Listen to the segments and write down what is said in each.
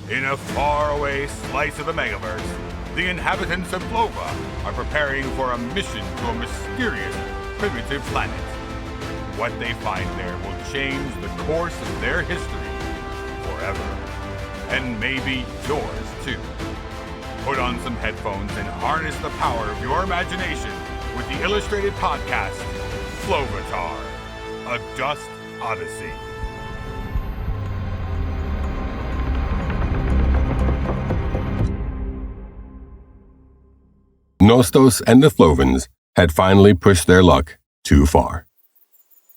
In a faraway slice of the megaverse, the inhabitants of Flova are preparing for a mission to a mysterious, primitive planet. What they find there will change the course of their history forever. And maybe yours, too. Put on some headphones and harness the power of your imagination with the illustrated podcast, Flovatar, a Dust Odyssey. Nostos and the Flovans had finally pushed their luck too far.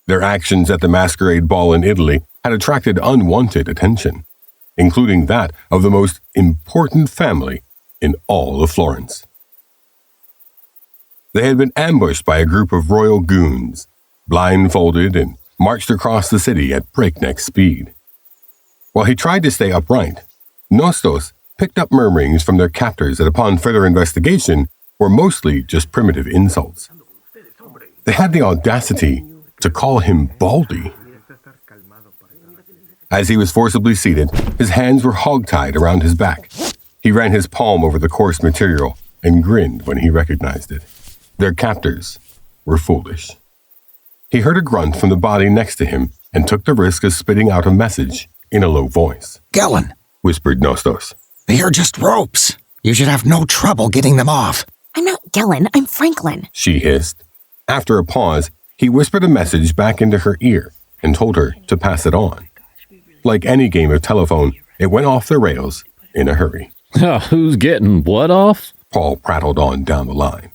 Their actions at the masquerade ball in Italy had attracted unwanted attention, including that of the most important family in all of Florence. They had been ambushed by a group of royal goons, blindfolded and marched across the city at breakneck speed. While he tried to stay upright, Nostos picked up murmurings from their captors that upon further investigation were mostly just primitive insults. They had the audacity to call him Baldy. As he was forcibly seated, his hands were hog-tied around his back. He ran his palm over the coarse material and grinned when he recognized it. Their captors were foolish. He heard a grunt from the body next to him and took the risk of spitting out a message in a low voice. "Gellin," whispered Nostos. "they are just ropes. You should have no trouble getting them off." "I'm not Gellin, I'm Franklin," she hissed. After a pause, he whispered a message back into her ear and told her to pass it on. Like any game of telephone, it went off the rails in a hurry. Who's getting what off? Paul prattled on down the line.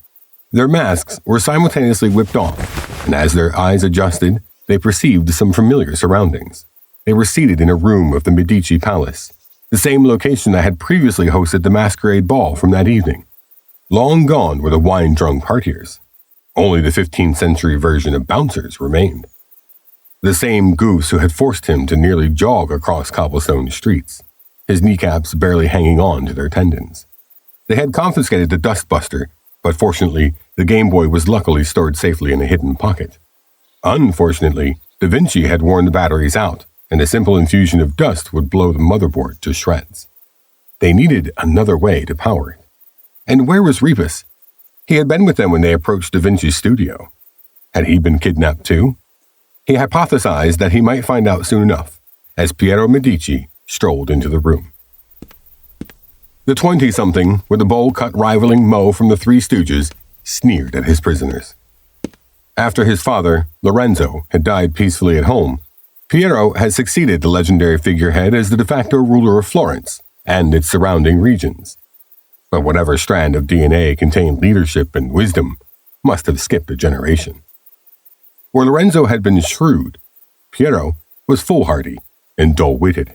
Their masks were simultaneously whipped off, and as their eyes adjusted, they perceived some familiar surroundings. They were seated in a room of the Medici Palace, the same location that had previously hosted the masquerade ball from that evening. Long gone were the wine-drunk partiers. Only the 15th century version of bouncers remained. The same goose who had forced him to nearly jog across cobblestone streets, his kneecaps barely hanging on to their tendons. They had confiscated the dustbuster, but fortunately, the Game Boy was luckily stored safely in a hidden pocket. Unfortunately, Da Vinci had worn the batteries out, and a simple infusion of dust would blow the motherboard to shreds. They needed another way to power it. And where was Rebus? He had been with them when they approached Da Vinci's studio. Had he been kidnapped too? He hypothesized that he might find out soon enough, as Piero Medici strolled into the room. The 20-something, with a bowl-cut rivaling Mo from the Three Stooges, sneered at his prisoners. After his father, Lorenzo, had died peacefully at home, Piero had succeeded the legendary figurehead as the de facto ruler of Florence and its surrounding regions. But whatever strand of DNA contained leadership and wisdom must have skipped a generation. Where Lorenzo had been shrewd, Piero was foolhardy and dull-witted.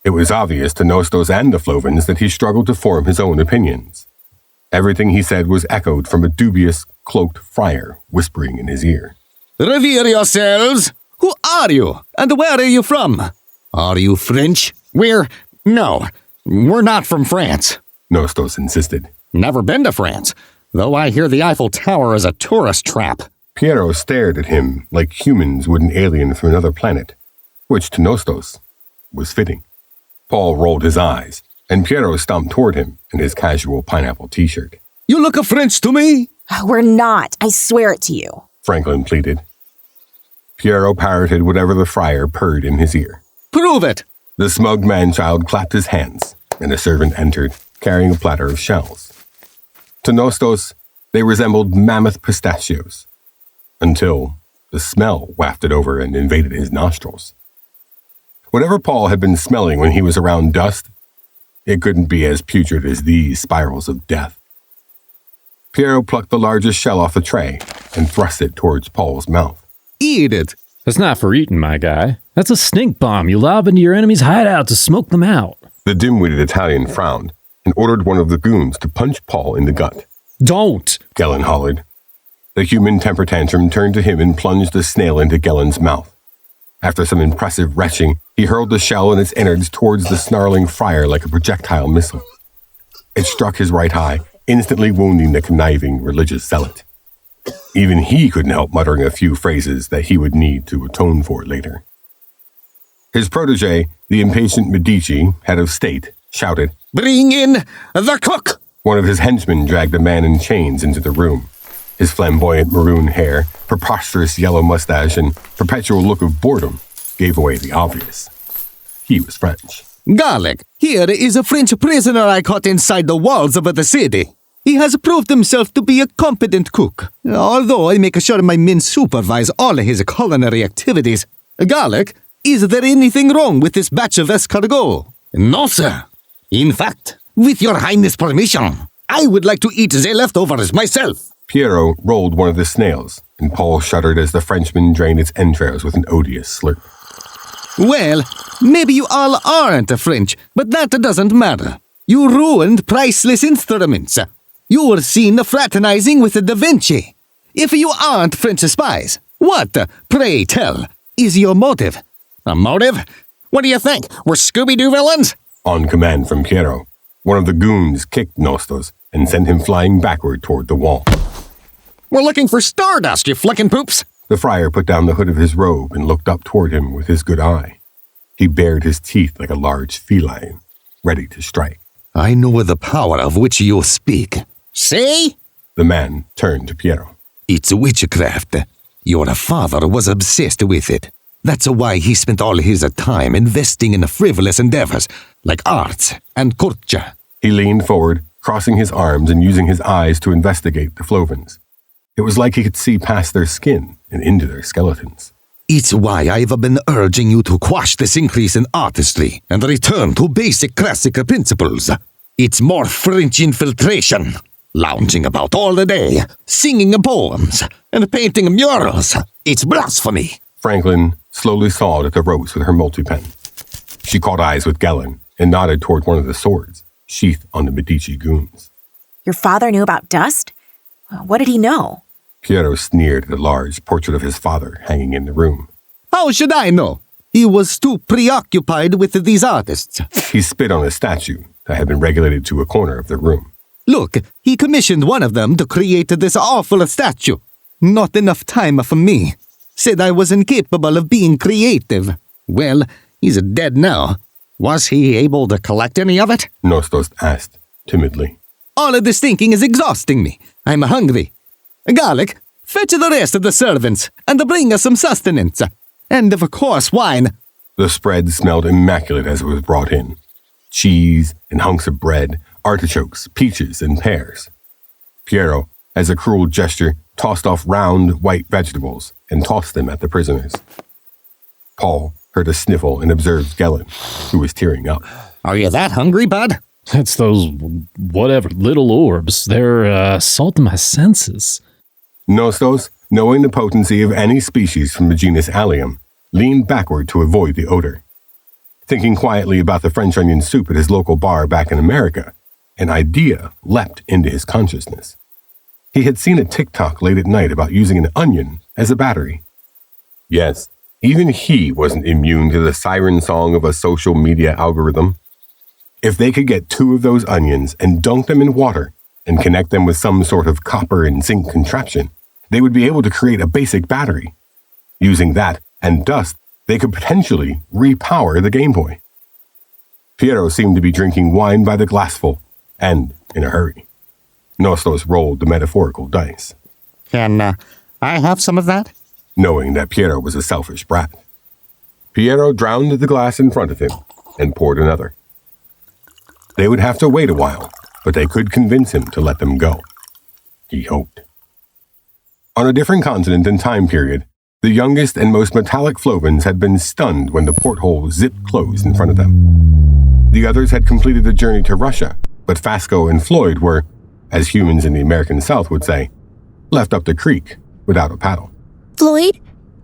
It was obvious to Nostos and the Flovans that he struggled to form his own opinions. Everything he said was echoed from a dubious, cloaked friar whispering in his ear. "Revere yourselves! Who are you? And where are you from? Are you French?" No, we're not from France," Nostos insisted. "Never been to France, though I hear the Eiffel Tower is a tourist trap." Piero stared at him like humans would an alien from another planet, which to Nostos was fitting. Paul rolled his eyes, and Piero stomped toward him in his casual pineapple t-shirt. "You look French to me." "We're not, I swear it to you," Franklin pleaded. Piero parroted whatever the friar purred in his ear. "Prove it." The smug man-child clapped his hands, and a servant entered, carrying a platter of shells. To Nostos, they resembled mammoth pistachios, until the smell wafted over and invaded his nostrils. Whatever Paul had been smelling when he was around dust, it couldn't be as putrid as these spirals of death. Piero plucked the largest shell off the tray and thrust it towards Paul's mouth. "Eat it." That's not for eating, my guy. That's a stink bomb you lob into your enemy's hideout to smoke them out. The dim-witted Italian frowned and ordered one of the goons to punch Paul in the gut. "Don't!" Gellin hollered. The human temper tantrum turned to him and plunged a snail into Gellin's mouth. After some impressive retching, he hurled the shell and its innards towards the snarling friar like a projectile missile. It struck his right eye, instantly wounding the conniving religious zealot. Even he couldn't help muttering a few phrases that he would need to atone for later. His protege, the impatient Medici, head of state, shouted, Bring in the cook! One of his henchmen dragged a man in chains into the room. His flamboyant maroon hair, preposterous yellow mustache, and perpetual look of boredom gave away the obvious. He was French. Garlic, here is a French prisoner I caught inside the walls of the city. He has proved himself to be a competent cook, although I make sure my men supervise all his culinary activities. Garlic, is there anything wrong with this batch of escargot? No, sir. In fact, with your highness' permission, I would like to eat the leftovers myself. Piero rolled one of the snails, and Paul shuddered as the Frenchman drained its entrails with an odious slurp. Well, maybe you all aren't French, but that doesn't matter. You ruined priceless instruments. You were seen fraternizing with Da Vinci. If you aren't French spies, what, pray tell, is your motive? A motive? What do you think? We're Scooby-Doo villains? On command from Piero, one of the goons kicked Nostos and sent him flying backward toward the wall. We're looking for stardust, you flickin' poops! The friar put down the hood of his robe and looked up toward him with his good eye. He bared his teeth like a large feline, ready to strike. I know the power of which you speak. See? The man turned to Piero. It's witchcraft. Your father was obsessed with it. That's why he spent all his time investing in frivolous endeavors, like arts and culture. He leaned forward, crossing his arms and using his eyes to investigate the Flovans. It was like he could see past their skin and into their skeletons. It's why I've been urging you to quash this increase in artistry and return to basic classical principles. It's more French infiltration, lounging about all the day, singing poems, and painting murals. It's blasphemy. Franklin slowly sawed at the ropes with her multi-pen. She caught eyes with Gellin and nodded toward one of the swords, sheathed on the Medici goons. Your father knew about dust? What did he know? Piero sneered at the large portrait of his father hanging in the room. How should I know? He was too preoccupied with these artists. He spit on a statue that had been regulated to a corner of the room. Look, he commissioned one of them to create this awful statue. Not enough time for me. Said I was incapable of being creative. Well, he's dead now. Was he able to collect any of it? Nostos asked, timidly. All of this thinking is exhausting me. I'm hungry. Garlic, fetch the rest of the servants and bring us some sustenance. And of course, wine. The spread smelled immaculate as it was brought in. Cheese and hunks of bread, artichokes, peaches, and pears. Piero, as a cruel gesture, tossed off round, white vegetables and tossed them at the prisoners. Paul heard a sniffle and observed Gellin, who was tearing up. Are you that hungry, bud? It's those, whatever, little orbs. They're salting my senses. Nostos, knowing the potency of any species from the genus Allium, leaned backward to avoid the odor. Thinking quietly about the French onion soup at his local bar back in America, an idea leapt into his consciousness. He had seen a TikTok late at night about using an onion as a battery. Yes, even he wasn't immune to the siren song of a social media algorithm. If they could get 2 of those onions and dunk them in water and connect them with some sort of copper and zinc contraption, they would be able to create a basic battery. Using that and dust, they could potentially repower the Game Boy. Piero seemed to be drinking wine by the glassful, and in a hurry. Nostos rolled the metaphorical dice. Can I have some of that? Knowing that Piero was a selfish brat. Piero drowned the glass in front of him and poured another. They would have to wait a while, but they could convince him to let them go. He hoped. On a different continent and time period, the youngest and most metallic Flovans had been stunned when the porthole zipped closed in front of them. The others had completed the journey to Russia, but Fasco and Floyd were, as humans in the American South would say, left up the creek without a paddle. Floyd,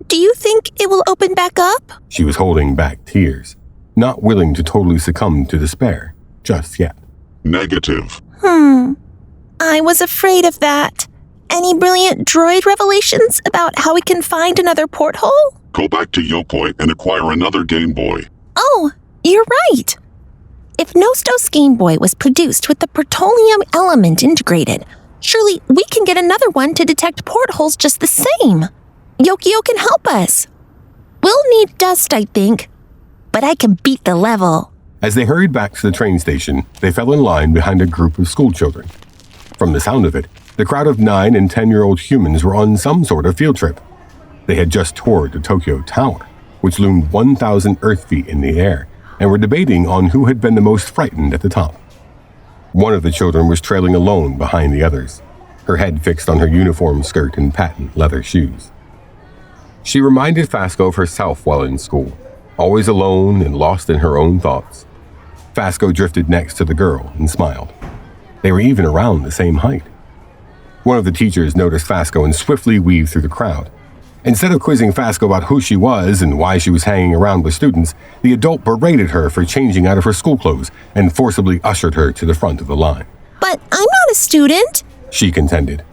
do you think it will open back up? She was holding back tears, not willing to totally succumb to despair just yet. Negative. I was afraid of that. Any brilliant droid revelations about how we can find another porthole? Go back to Yopoi and acquire another Game Boy. Oh, you're right. If Nostos Game Boy was produced with the pertolium element integrated, surely we can get another one to detect portholes just the same. Yokio can help us. We'll need dust, I think. but I can beat the level. As they hurried back to the train station, they fell in line behind a group of schoolchildren. From the sound of it, the crowd of 9- and 10-year-old humans were on some sort of field trip. They had just toured the Tokyo Tower, which loomed 1,000 Earth feet in the air, and were debating on who had been the most frightened at the top. One of the children was trailing alone behind the others, her head fixed on her uniform skirt and patent leather shoes. She reminded Fasco of herself while in school, always alone and lost in her own thoughts. Fasco drifted next to the girl and smiled. They were even around the same height. One of the teachers noticed Fasco and swiftly weaved through the crowd. Instead of quizzing Fasco about who she was and why she was hanging around with students, the adult berated her for changing out of her school clothes and forcibly ushered her to the front of the line. But I'm not a student, she contended.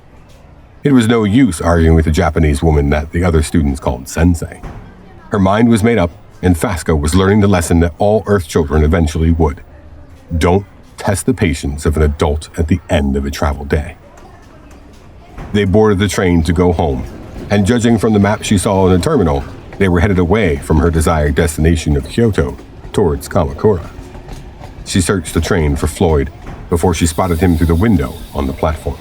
It was no use arguing with the Japanese woman that the other students called sensei. Her mind was made up, and Fasco was learning the lesson that all Earth children eventually would. Don't test the patience of an adult at the end of a travel day. They boarded the train to go home, and judging from the map she saw in the terminal, they were headed away from her desired destination of Kyoto towards Kamakura. She searched the train for Floyd before she spotted him through the window on the platform.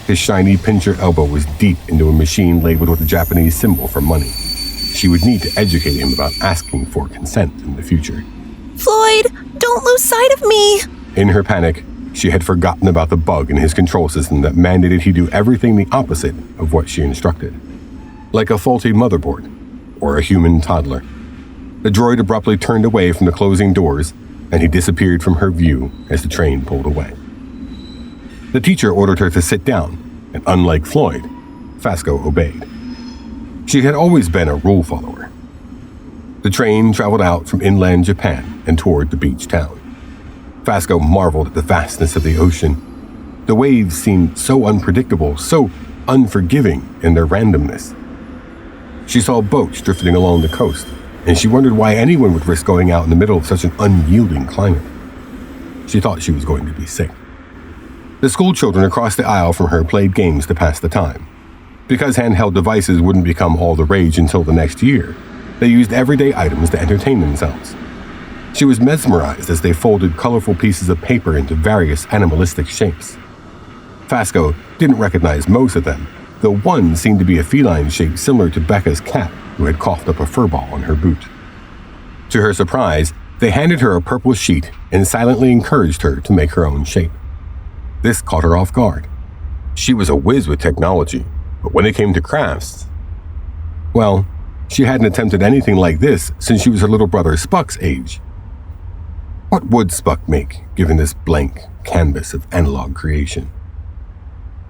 His shiny pincher elbow was deep into a machine labeled with a Japanese symbol for money. She would need to educate him about asking for consent in the future. Floyd, don't lose sight of me. In her panic, she had forgotten about the bug in his control system that mandated he do everything the opposite of what she instructed. Like a faulty motherboard or a human toddler. The droid abruptly turned away from the closing doors, and he disappeared from her view as the train pulled away. The teacher ordered her to sit down, and unlike Floyd, Fasco obeyed. She had always been a rule follower. The train traveled out from inland Japan and toward the beach town. Fasco marveled at the vastness of the ocean. The waves seemed so unpredictable, so unforgiving in their randomness. She saw boats drifting along the coast, and she wondered why anyone would risk going out in the middle of such an unyielding climate. She thought she was going to be sick. The school children across the aisle from her played games to pass the time. Because handheld devices wouldn't become all the rage until the next year, they used everyday items to entertain themselves. She was mesmerized as they folded colorful pieces of paper into various animalistic shapes. Fasco didn't recognize most of them, though one seemed to be a feline shape similar to Becca's cat, who had coughed up a furball on her boot. To her surprise, they handed her a purple sheet and silently encouraged her to make her own shape. This caught her off guard. She was a whiz with technology, but when it came to crafts, well, she hadn't attempted anything like this since she was her little brother Spuck's age. What would Spuck make, given this blank canvas of analog creation?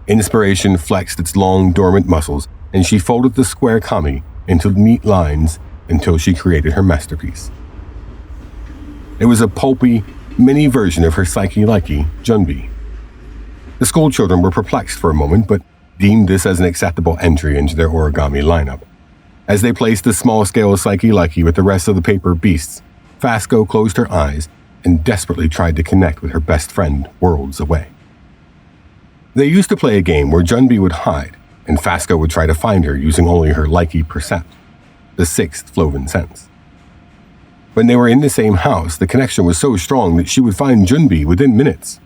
Inspiration flexed its long, dormant muscles, and she folded the square kami into neat lines until she created her masterpiece. It was a pulpy, mini version of her psyche-likey, Junbi. The school children were perplexed for a moment, but deemed this as an acceptable entry into their origami lineup. As they placed the small-scale psyche-likey with the rest of the paper beasts, Fasco closed her eyes and desperately tried to connect with her best friend worlds away. They used to play a game where Junbi would hide, and Fasco would try to find her using only her likey percept, the sixth Flovan sense. When they were in the same house, the connection was so strong that she would find Junbi within minutes.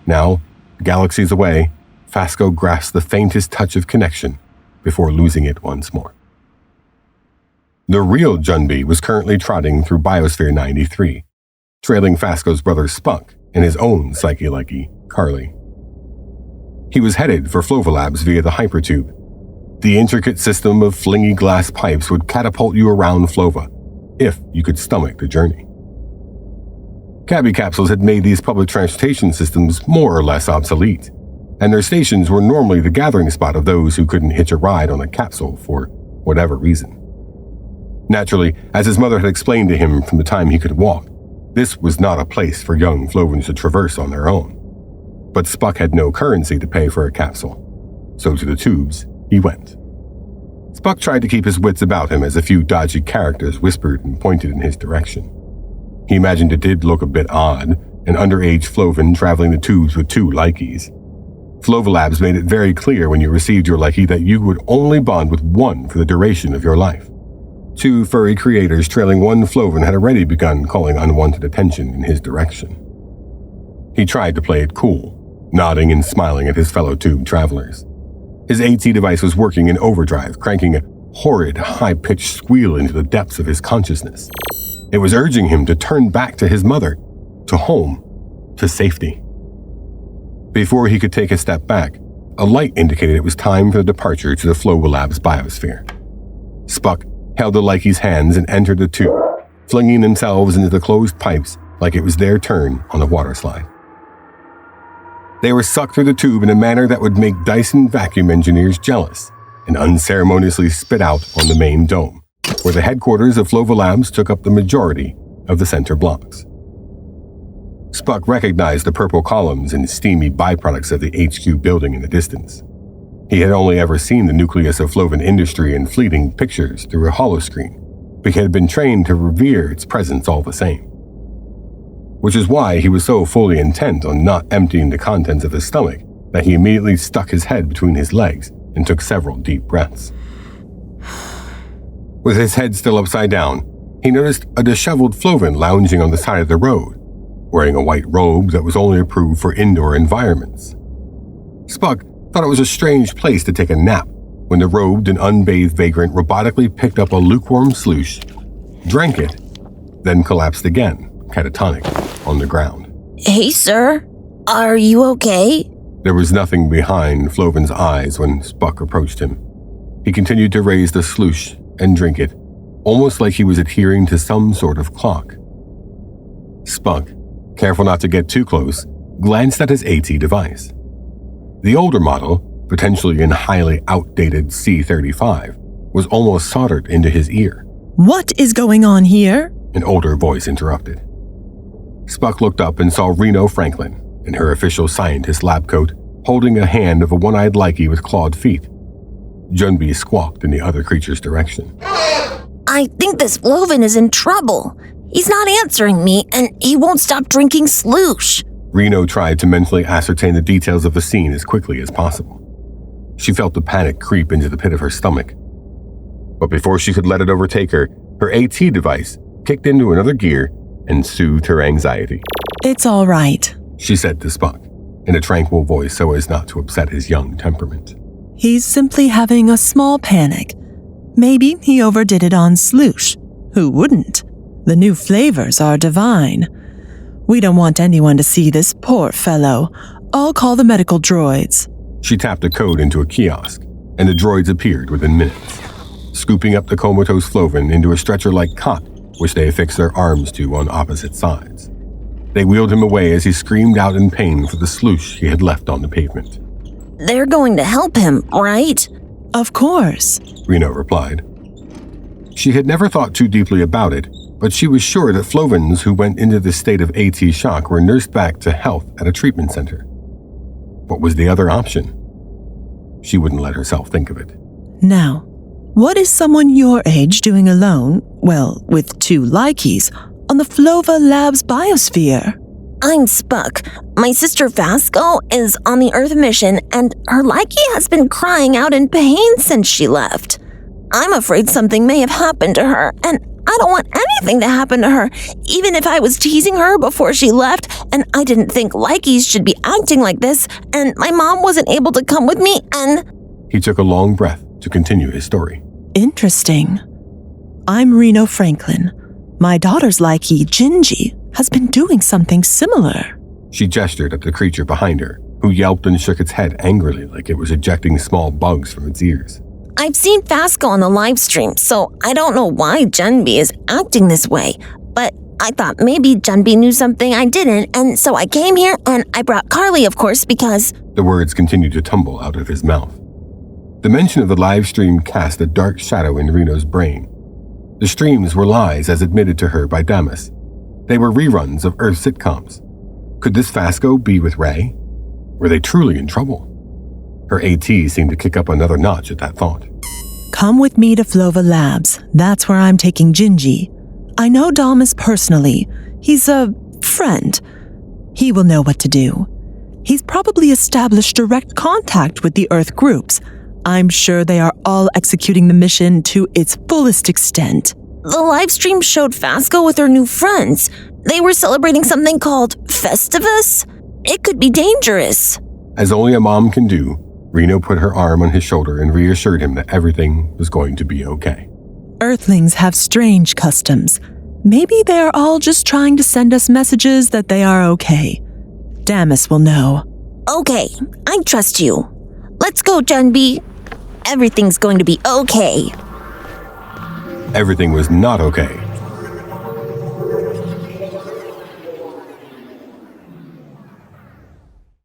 Now, galaxies away, Fasco grasped the faintest touch of connection before losing it once more. The real Junbi was currently trotting through Biosphere 93, trailing Fasco's brother Spuck and his own psyche-likey, Carly. He was headed for Flovalabs via the hypertube. The intricate system of flingy glass pipes would catapult you around Flova, if you could stomach the journey. Cabby capsules had made these public transportation systems more or less obsolete, and their stations were normally the gathering spot of those who couldn't hitch a ride on a capsule for whatever reason. Naturally, as his mother had explained to him from the time he could walk, this was not a place for young Flovans to traverse on their own. But Spuck had no currency to pay for a capsule, so to the tubes he went. Spuck tried to keep his wits about him as a few dodgy characters whispered and pointed in his direction. He imagined it did look a bit odd, an underage Flovan traveling the tubes with two likies. Flovalabs made it very clear when you received your likey that you would only bond with one for the duration of your life. Two furry creators trailing one Flovan had already begun calling unwanted attention in his direction. He tried to play it cool, nodding and smiling at his fellow tube travelers. His AT device was working in overdrive, cranking a horrid, high-pitched squeal into the depths of his consciousness. It was urging him to turn back to his mother, to home, to safety. Before he could take a step back, a light indicated it was time for the departure to the Flovalab's biosphere. Spuck held the Likey's hands and entered the tube, flinging themselves into the closed pipes like it was their turn on a water slide. They were sucked through the tube in a manner that would make Dyson vacuum engineers jealous and unceremoniously spit out on the main dome, where the headquarters of Flovalabs took up the majority of the center blocks. Spuck recognized the purple columns and steamy byproducts of the HQ building in the distance. He had only ever seen the nucleus of Flovan industry in fleeting pictures through a holoscreen, but he had been trained to revere its presence all the same. Which is why he was so fully intent on not emptying the contents of his stomach that he immediately stuck his head between his legs and took several deep breaths. With his head still upside down, he noticed a disheveled Flovan lounging on the side of the road, wearing a white robe that was only approved for indoor environments. Spuck thought it was a strange place to take a nap when the robed and unbathed vagrant robotically picked up a lukewarm sluice, drank it, then collapsed again, catatonic, on the ground. Hey, sir. Are you okay? There was nothing behind Flovan's eyes when Spuck approached him. He continued to raise the sluice and drink it, almost like he was adhering to some sort of clock. Spuck, careful not to get too close, glanced at his AT device. The older model, potentially an highly outdated C-35, was almost soldered into his ear. What is going on here? An older voice interrupted. Spuck looked up and saw Reno Franklin, in her official scientist lab coat, holding a hand of a one-eyed Likey with clawed feet. Junbi squawked in the other creature's direction. I think this Flovan is in trouble. He's not answering me, and he won't stop drinking sloosh. Reno tried to mentally ascertain the details of the scene as quickly as possible. She felt the panic creep into the pit of her stomach. But before she could let it overtake her, her AT device kicked into another gear and soothed her anxiety. It's all right, she said to Spuck, in a tranquil voice so as not to upset his young temperament. He's simply having a small panic. Maybe he overdid it on sloosh. Who wouldn't? The new flavors are divine. We don't want anyone to see this poor fellow. I'll call the medical droids. She tapped a code into a kiosk, and the droids appeared within minutes, scooping up the comatose Flovan into a stretcher-like cot, which they affixed their arms to on opposite sides. They wheeled him away as he screamed out in pain for the sloosh he had left on the pavement. They're going to help him, right? Of course, Reno replied. She had never thought too deeply about it, but she was sure that Flovans who went into this state of AT shock were nursed back to health at a treatment center. What was the other option? She wouldn't let herself think of it. Now, what is someone your age doing alone, well, with two Likeys, on the Flova Labs biosphere? I'm Spuck. My sister Fasco is on the Earth mission, and her Likey has been crying out in pain since she left. I'm afraid something may have happened to her, and I don't want anything to happen to her, even if I was teasing her before she left, and I didn't think Likeys should be acting like this, and my mom wasn't able to come with me, and... He took a long breath to continue his story. Interesting. I'm Reno Franklin. My daughter's Likey, Gingy, has been doing something similar. She gestured at the creature behind her, who yelped and shook its head angrily like it was ejecting small bugs from its ears. I've seen Fasco on the live stream, so I don't know why Junbi is acting this way, but I thought maybe Junbi knew something I didn't, and so I came here and I brought Carly, of course, because... The words continued to tumble out of his mouth. The mention of the live stream cast a dark shadow in Reno's brain. The streams were lies as admitted to her by Damas. They were reruns of Earth sitcoms. Could this Fasco be with Ray? Were they truly in trouble? Her AT seemed to kick up another notch at that thought. Come with me to Flova Labs. That's where I'm taking Gingy. I know Damas personally. He's a friend. He will know what to do. He's probably established direct contact with the Earth groups. I'm sure they are all executing the mission to its fullest extent. The live stream showed Fasco with her new friends. They were celebrating something called Festivus. It could be dangerous. As only a mom can do, Reno put her arm on his shoulder and reassured him that everything was going to be okay. Earthlings have strange customs. Maybe they are all just trying to send us messages that they are okay. Damas will know. Okay, I trust you. Let's go, Junbi. Everything's going to be okay. Everything was not okay